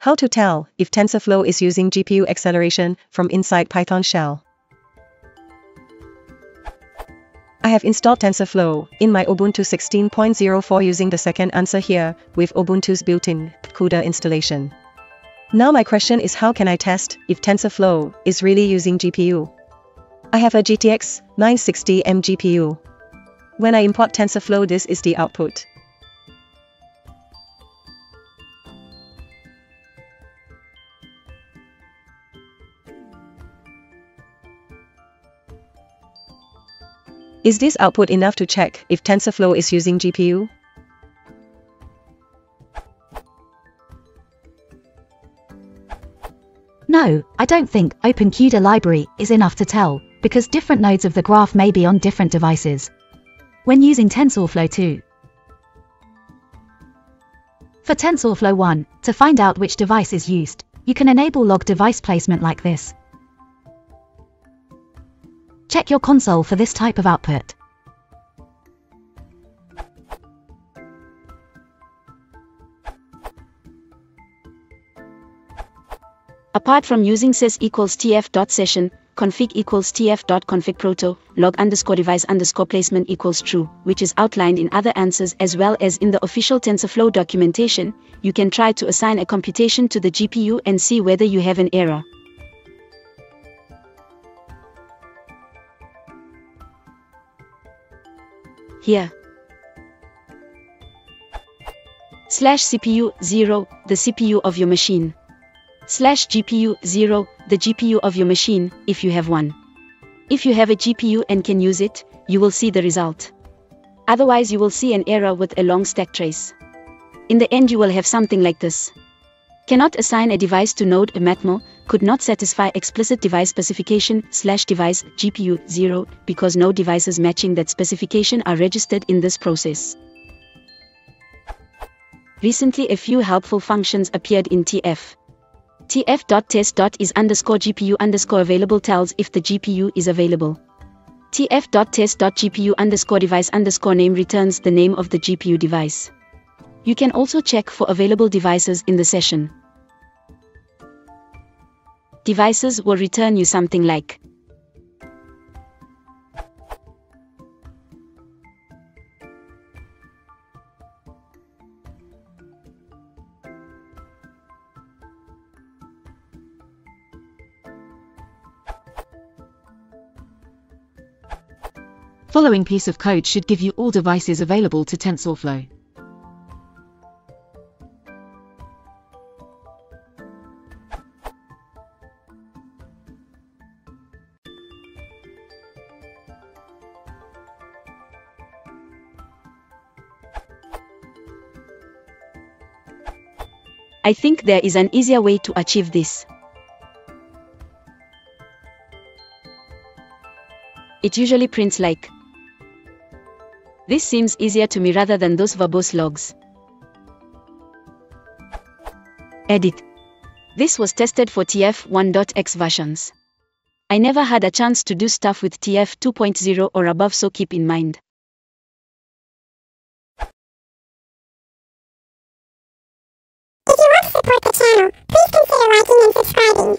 How to tell if TensorFlow is using GPU acceleration from inside Python shell. I have installed TensorFlow in my Ubuntu 16.04 using the second answer here with Ubuntu's built-in CUDA installation. Now my question is, how can I test if TensorFlow is really using GPU? I have a GTX 960M GPU. When I import TensorFlow, this is the output. Is this output enough to check if TensorFlow is using GPU? No, I don't think OpenCUDA library is enough to tell, because different nodes of the graph may be on different devices when using TensorFlow 2. For TensorFlow 1, to find out which device is used, you can enable log device placement like this. Check your console for this type of output. Apart from using sys equals tf.session, config equals tf.config log underscore device underscore placement equals true, which is outlined in other answers as well as in the official TensorFlow documentation, you can try to assign a computation to the GPU and see whether you have an error. Here. /CPU 0, the CPU of your machine. /GPU 0, the GPU of your machine, if you have one. If you have a GPU and can use it, you will see the result. Otherwise you will see an error with a long stack trace. In the end you will have something like this. Cannot assign a device to node a matml, could not satisfy explicit device specification /device GPU 0, because no devices matching that specification are registered in this process. Recently a few helpful functions appeared in TF. tf.test.is_GPU available tells if the GPU is available. tf.test.GPU_device_name returns the name of the GPU device. You can also check for available devices in the session. Devices will return you something like Following piece of code should give you all devices available to TensorFlow. I think there is an easier way to achieve this. It usually prints like. This seems easier to me rather than those verbose logs. Edit. This was tested for TF1.x versions. I never had a chance to do stuff with TF 2.0 or above, so keep in mind. If you want to support the channel, please consider liking and subscribing.